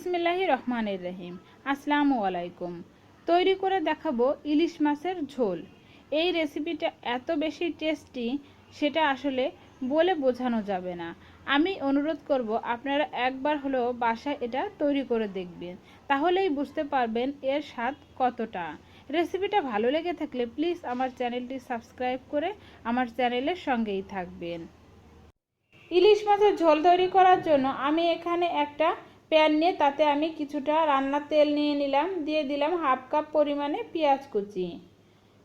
বিসমিল্লাহির রহমানির রহিম। আসসালামু আলাইকুম। তৈরি করে দেখাবো ইলিশ মাছের ঝোল। এই রেসিপিটা এত বেশি টেস্টি সেটা আসলে বলে বোঝানো যাবে না। আমি অনুরোধ করব আপনারা একবার হলেও বাসায় এটা তৈরি করে দেখবেন, তাহলেই বুঝতে পারবেন এর স্বাদ কতটা। রেসিপিটা ভালো লেগে থাকলে প্লিজ আমার চ্যানেলটি সাবস্ক্রাইব করে আমার চ্যানেলের সঙ্গেই থাকবেন। ইলিশ মাছের ঝোল তৈরি করার জন্য আমি এখানে একটা প্যান নিয়ে তাতে আমি কিছুটা রান্নার তেল নিয়ে নিলাম, দিয়ে দিলাম হাফ কাপ পরিমাণে পেঁয়াজ কুচি।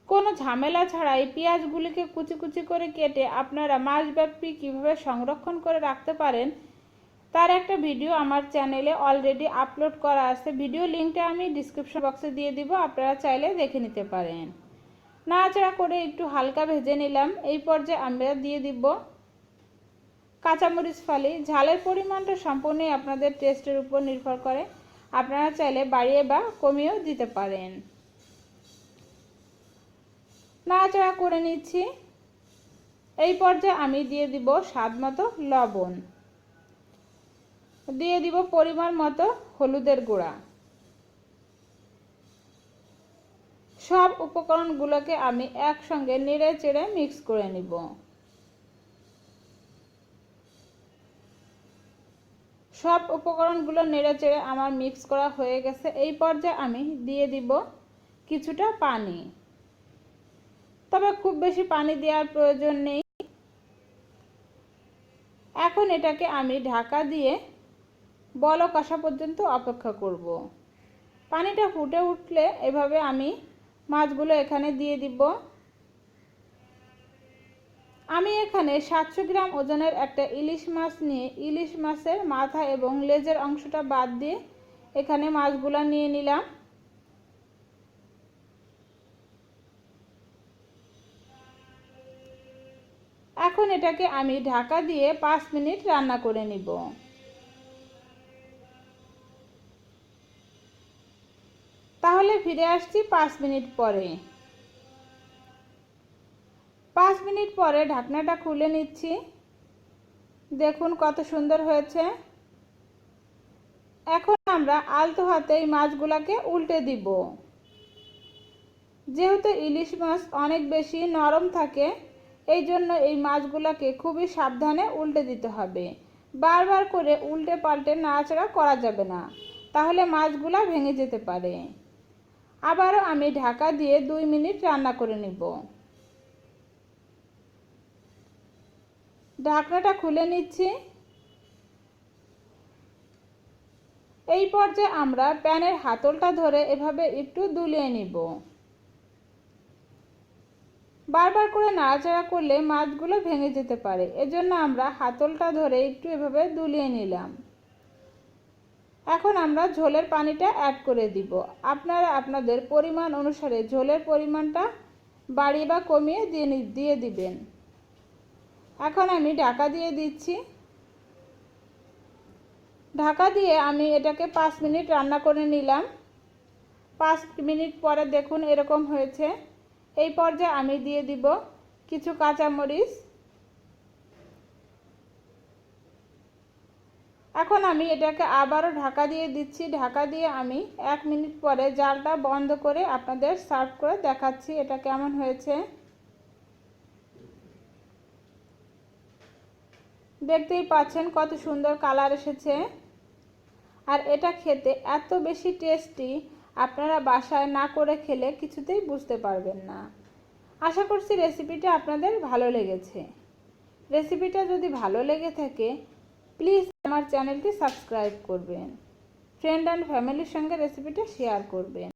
কোনো ঝামেলা ছাড়াই পেঁয়াজগুলিকে কুচি কুচি করে কেটে আপনারা মাসব্যাপী কীভাবে সংরক্ষণ করে রাখতে পারেন তার একটা ভিডিও আমার চ্যানেলে অলরেডি আপলোড করা আছে। ভিডিও লিঙ্কটা আমি ডিসক্রিপশন বক্সে দিয়ে দিব, আপনারা চাইলে দেখে নিতে পারেন। নাড়াচাড়া করে একটু হালকা ভেজে নিলাম। এই পর্যায়ে আমরা দিয়ে দিব কাঁচামরিচ ফালি। ঝালের পরিমাণটা সম্পূর্ণই আপনাদের টেস্টের উপর নির্ভর করে, আপনারা চাইলে বাড়িয়ে বা কমিয়েও দিতে পারেন। নাড়াচাড়া করে নিচ্ছি। এই পর্যায়ে আমি দিয়ে দিব স্বাদ মতো লবণ, দিয়ে দিব পরিমাণ মতো হলুদের গুঁড়া। সব উপকরণগুলোকে আমি একসঙ্গে নেড়ে চেড়ে মিক্স করে নিব। সব উপকরণগুলো নেড়ে চেড়ে আমার মিক্স করা হয়ে গেছে। এই পর্যায়ে আমি দিয়ে দিব কিছুটা পানি, তবে খুব বেশি পানি দেওয়ার প্রয়োজন নেই। এখন এটাকে আমি ঢাকা দিয়ে বলক আসা পর্যন্ত অপেক্ষা করব। পানিটা ফুটে উঠলে এভাবে আমি মাছগুলো এখানে দিয়ে দিব। আমি এখানে 700 গ্রাম ওজনের একটা ইলিশ মাছ নিয়ে ইলিশ মাছের মাথা এবং লেজের অংশটা বাদ দিয়ে এখানে মাছগুলো নিয়ে নিলাম। এখন এটাকে আমি ঢাকা দিয়ে 5 মিনিট রান্না করে নিব। তাহলে ফিরে আসছি 5 মিনিট পরে। 5 মিনিট পরে ঢাকনাটা খুলে নিচ্ছি। দেখুন কত সুন্দর হয়েছে। এখন আমরা আলতো হাতে এই মাছগুলোকে উল্টে দিব। যেহেতু ইলিশ মাছ অনেক বেশি নরম থাকে, এই জন্য এই মাছগুলোকে খুবই সাবধানে উল্টে দিতে হবে। বারবার করে উল্টে পাল্টে নাড়াচাড়া করা যাবে না, তাহলে মাছগুলো ভেঙে যেতে পারে। আবারও আমি ঢাকা দিয়ে 2 মিনিট রান্না করে নিব। ঢাকনাটা খুলে নিচ্ছি। এই পর্যায়ে আমরা প্যানের হাতলটা ধরে এভাবে একটু দুলিয়ে নিব। বারবার করে নাড়াচাড়া করলে মাছগুলো ভেঙে যেতে পারে, এজন্য আমরা হাতলটা ধরে একটু এভাবে দুলিয়ে নিলাম। এখন আমরা ঝোলের পানিটা অ্যাড করে দিব। আপনারা আপনাদের পরিমাণ অনুসারে ঝোলের পরিমাণটা বাড়িয়ে বা কমিয়ে দিয়ে দিবেন। এখন আমি ঢাকা দিয়ে দিচ্ছি। ঢাকা দিয়ে আমি এটাকে 5 মিনিট রান্না করে নিলাম। 5 মিনিট পরে দেখুন এরকম হয়েছে। এই পর্যায়ে আমি দিয়ে দিব কিছু কাঁচামরিচ। এখন আমি এটাকে আবারও ঢাকা দিয়ে দিচ্ছি। ঢাকা দিয়ে আমি 1 মিনিট পরে জালটা বন্ধ করে আপনাদের সার্ভ করে দেখাচ্ছি এটা কেমন হয়েছে। দেখতেই পাচ্ছেন কত সুন্দর কালার এসেছে, আর এটা খেতে এত বেশি টেস্টি আপনারা বাসায় না করে খেলে কিছুতেই বুঝতে পারবেন না। আশা করছি রেসিপিটা আপনাদের ভালো লেগেছে। রেসিপিটা যদি ভালো লেগে থাকে প্লিজ আমার চ্যানেলটি সাবস্ক্রাইব করবেন, ফ্রেন্ড অ্যান্ড ফ্যামিলির সঙ্গে রেসিপিটা শেয়ার করবেন।